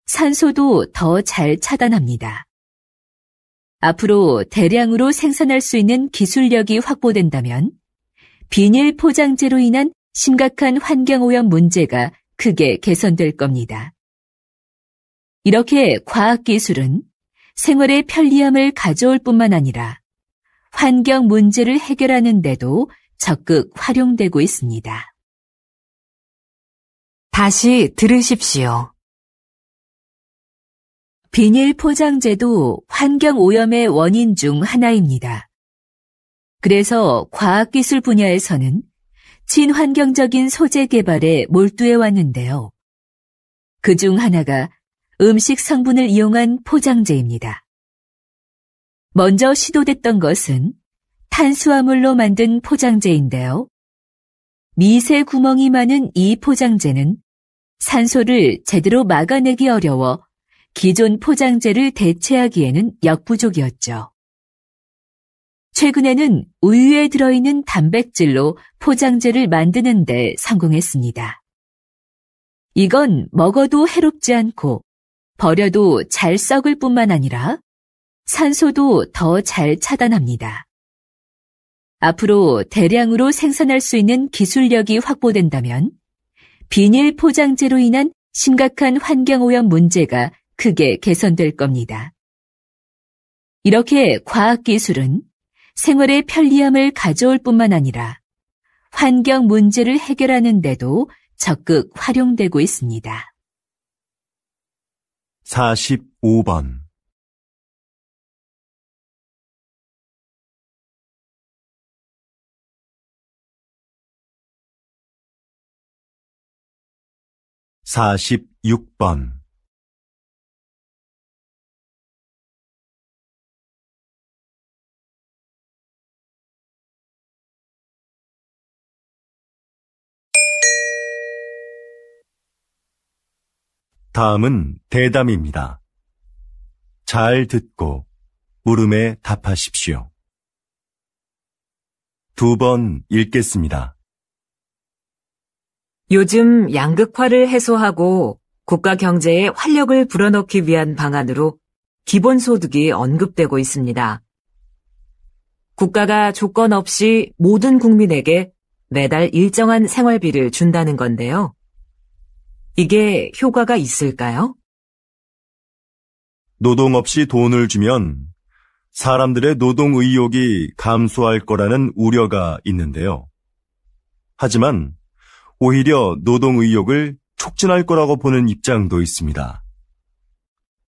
산소도 더 잘 차단합니다. 앞으로 대량으로 생산할 수 있는 기술력이 확보된다면 비닐 포장재로 인한 심각한 환경오염 문제가 크게 개선될 겁니다. 이렇게 과학기술은 생활의 편리함을 가져올 뿐만 아니라 환경 문제를 해결하는 데도 적극 활용되고 있습니다. 다시 들으십시오. 비닐 포장재도 환경오염의 원인 중 하나입니다. 그래서 과학기술 분야에서는 친환경적인 소재 개발에 몰두해 왔는데요. 그중 하나가 음식 성분을 이용한 포장재입니다. 먼저 시도됐던 것은 탄수화물로 만든 포장재인데요. 미세 구멍이 많은 이 포장재는 산소를 제대로 막아내기 어려워 기존 포장재를 대체하기에는 역부족이었죠. 최근에는 우유에 들어있는 단백질로 포장재를 만드는 데 성공했습니다. 이건 먹어도 해롭지 않고 버려도 잘 썩을 뿐만 아니라 산소도 더 잘 차단합니다. 앞으로 대량으로 생산할 수 있는 기술력이 확보된다면 비닐 포장재로 인한 심각한 환경오염 문제가 크게 개선될 겁니다. 이렇게 과학기술은 생활의 편리함을 가져올 뿐만 아니라 환경 문제를 해결하는 데도 적극 활용되고 있습니다. 45번 46번. 다음은 대담입니다. 잘 듣고 물음에 답하십시오. 2번 읽겠습니다. 요즘 양극화를 해소하고 국가 경제에 활력을 불어넣기 위한 방안으로 기본소득이 언급되고 있습니다. 국가가 조건 없이 모든 국민에게 매달 일정한 생활비를 준다는 건데요. 이게 효과가 있을까요? 노동 없이 돈을 주면 사람들의 노동 의욕이 감소할 거라는 우려가 있는데요. 하지만 오히려 노동 의욕을 촉진할 거라고 보는 입장도 있습니다.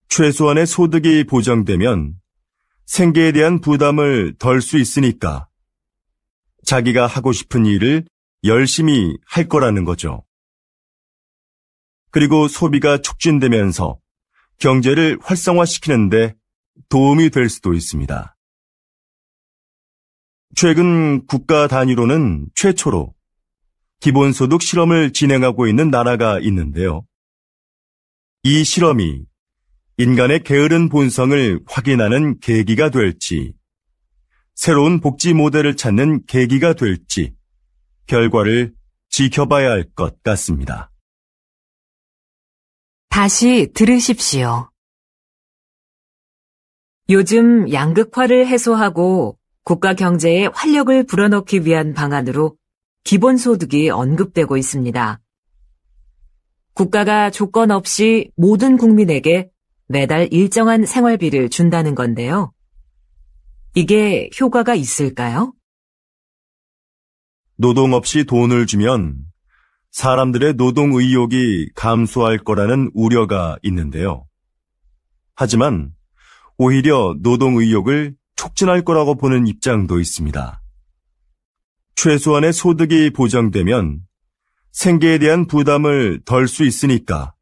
최소한의 소득이 보장되면 생계에 대한 부담을 덜 수 있으니까 자기가 하고 싶은 일을 열심히 할 거라는 거죠. 그리고 소비가 촉진되면서 경제를 활성화시키는데 도움이 될 수도 있습니다. 최근 국가 단위로는 최초로 기본소득 실험을 진행하고 있는 나라가 있는데요. 이 실험이 인간의 게으른 본성을 확인하는 계기가 될지, 새로운 복지 모델을 찾는 계기가 될지 결과를 지켜봐야 할 것 같습니다. 다시 들으십시오. 요즘 양극화를 해소하고 국가 경제에 활력을 불어넣기 위한 방안으로 기본소득이 언급되고 있습니다. 국가가 조건 없이 모든 국민에게 매달 일정한 생활비를 준다는 건데요. 이게 효과가 있을까요? 노동 없이 돈을 주면 사람들의 노동 의욕이 감소할 거라는 우려가 있는데요. 하지만 오히려 노동 의욕을 촉진할 거라고 보는 입장도 있습니다. 최소한의 소득이 보장되면 생계에 대한 부담을 덜 수 있으니까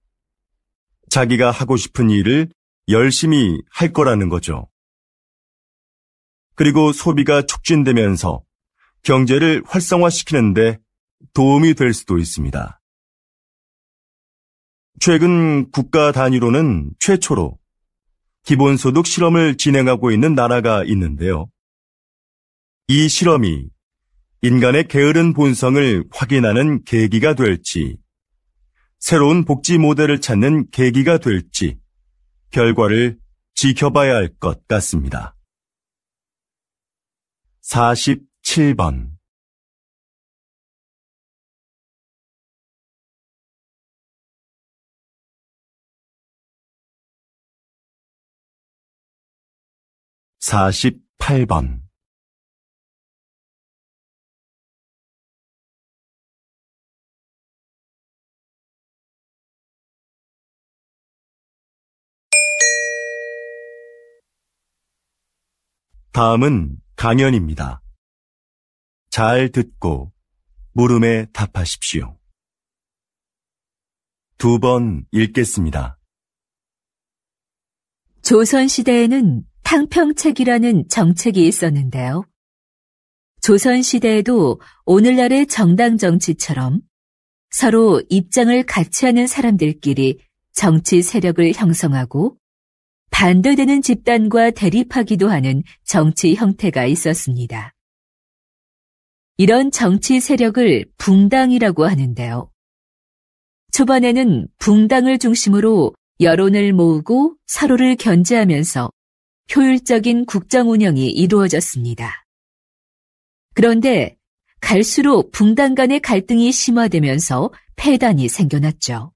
자기가 하고 싶은 일을 열심히 할 거라는 거죠. 그리고 소비가 촉진되면서 경제를 활성화시키는데 도움이 될 수도 있습니다. 최근 국가 단위로는 최초로 기본소득 실험을 진행하고 있는 나라가 있는데요. 이 실험이 인간의 게으른 본성을 확인하는 계기가 될지, 새로운 복지 모델을 찾는 계기가 될지 결과를 지켜봐야 할 것 같습니다. 47번. (48번) 다음은 강연입니다. 잘 듣고 물음에 답하십시오. 2번 읽겠습니다. 조선시대에는 탕평책이라는 정책이 있었는데요. 조선시대에도 오늘날의 정당 정치처럼 서로 입장을 같이 하는 사람들끼리 정치 세력을 형성하고 반대되는 집단과 대립하기도 하는 정치 형태가 있었습니다. 이런 정치 세력을 붕당이라고 하는데요. 초반에는 붕당을 중심으로 여론을 모으고 서로를 견제하면서 효율적인 국정 운영이 이루어졌습니다. 그런데 갈수록 붕당 간의 갈등이 심화되면서 폐단이 생겨났죠.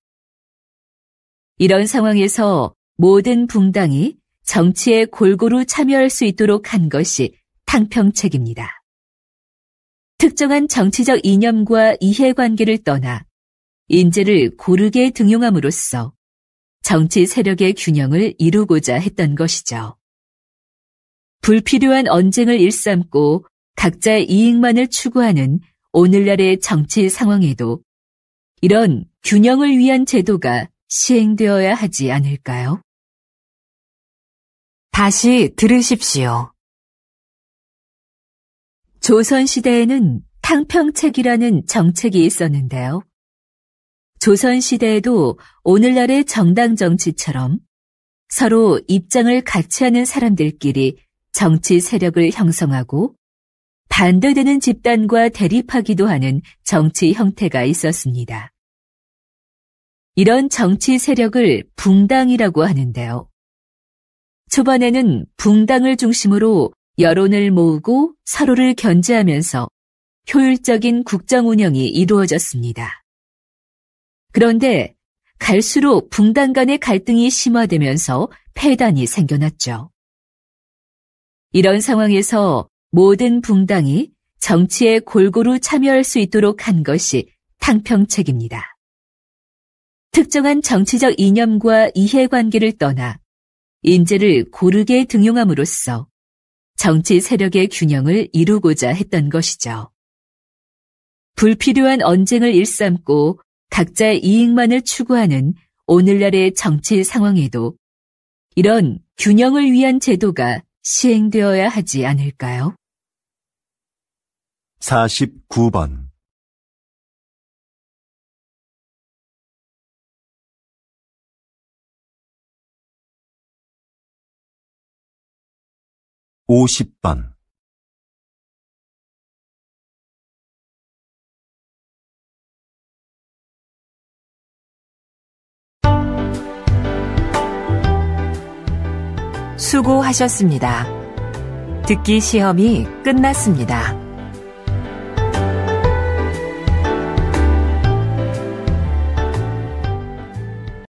이런 상황에서 모든 붕당이 정치에 골고루 참여할 수 있도록 한 것이 탕평책입니다. 특정한 정치적 이념과 이해관계를 떠나 인재를 고르게 등용함으로써 정치 세력의 균형을 이루고자 했던 것이죠. 불필요한 언쟁을 일삼고 각자의 이익만을 추구하는 오늘날의 정치 상황에도 이런 균형을 위한 제도가 시행되어야 하지 않을까요? 다시 들으십시오. 조선시대에는 탕평책이라는 정책이 있었는데요. 조선시대에도 오늘날의 정당 정치처럼 서로 입장을 같이 하는 사람들끼리 정치 세력을 형성하고 반대되는 집단과 대립하기도 하는 정치 형태가 있었습니다. 이런 정치 세력을 붕당이라고 하는데요. 초반에는 붕당을 중심으로 여론을 모으고 서로를 견제하면서 효율적인 국정 운영이 이루어졌습니다. 그런데 갈수록 붕당 간의 갈등이 심화되면서 폐단이 생겨났죠. 이런 상황에서 모든 붕당이 정치에 골고루 참여할 수 있도록 한 것이 탕평책입니다. 특정한 정치적 이념과 이해관계를 떠나 인재를 고르게 등용함으로써 정치 세력의 균형을 이루고자 했던 것이죠. 불필요한 언쟁을 일삼고 각자의 이익만을 추구하는 오늘날의 정치 상황에도 이런 균형을 위한 제도가 시행되어야 하지 않을까요? 49번 50번 수고하셨습니다. 듣기 시험이 끝났습니다.